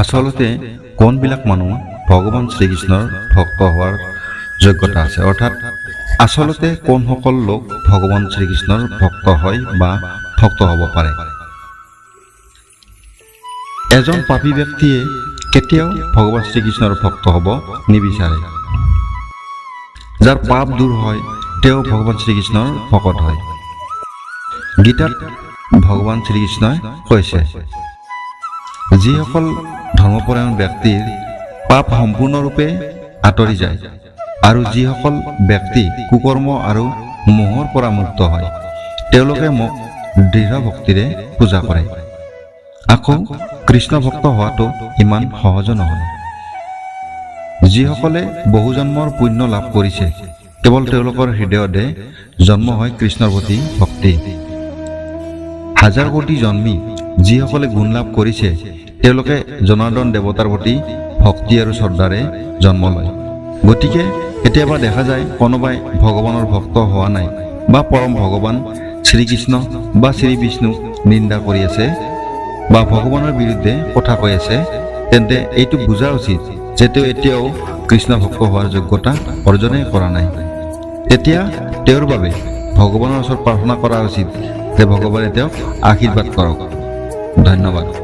আচলতে কোনবিলাক মানুহ ভগৱান শ্ৰীকৃষ্ণৰ ভক্ত হোৱাৰ যোগ্যতা আছে, অৰ্থাৎ আচলতে কোনসকল লোক ভগৱান শ্ৰীকৃষ্ণৰ ভক্ত হয় বা ভক্ত হ'ব পাৰে। এজন পাপী ব্যক্তিয়ে কেতিয়াও ভগৱান শ্ৰীকৃষ্ণৰ ভক্ত হ'ব নিবিচাৰে। যাৰ পাপ দূৰ হয় তেওঁ ভগৱান শ্ৰীকৃষ্ণৰ ভকত হয়। গীতাত ভগৱান শ্ৰীকৃষ্ণই কৈছে, যিসকল ধৰ্মপৰায়ণ ব্যক্তিৰ পাপ সম্পূৰ্ণৰূপে আঁতৰি যায় আৰু যিসকল ব্যক্তি কুকৰ্ম আৰু মোহৰ পৰা মুক্ত হয় তেওঁলোকে মোক দৃঢ় ভক্তিৰে পূজা কৰে। আকৌ কৃষ্ণ ভক্ত হোৱাটো ইমান সহজ নহয়। যিসকলে বহু জন্মৰ পুণ্য লাভ কৰিছে কেৱল তেওঁলোকৰ হৃদয়তে জন্ম হয় কৃষ্ণৰ প্ৰতি ভক্তি। হাজাৰ কোটি জন্মী যিসকলে গুণ লাভ কৰিছে তেওঁলোকে জনাৰ্দন দেৱতাৰ প্ৰতি ভক্তি আৰু শ্ৰদ্ধাৰে জন্ম লয়। গতিকে কেতিয়াবা দেখা যায় কোনোবাই ভগৱানৰ ভক্ত হোৱা নাই বা পৰম ভগৱান শ্ৰীকৃষ্ণ বা শ্ৰী বিষ্ণুক নিন্দা কৰি আছে বা ভগৱানৰ বিৰুদ্ধে কথা কৈ আছে, তেন্তে এইটো বুজা উচিত যে তেওঁ এতিয়াও কৃষ্ণ ভক্ত হোৱাৰ যোগ্যতা অৰ্জনেই কৰা নাই। তেতিয়া তেওঁৰ বাবে ভগৱানৰ ওচৰত প্ৰাৰ্থনা কৰা উচিত যে ভগৱানে তেওঁক আশীৰ্বাদ কৰক। ধন্যবাদ।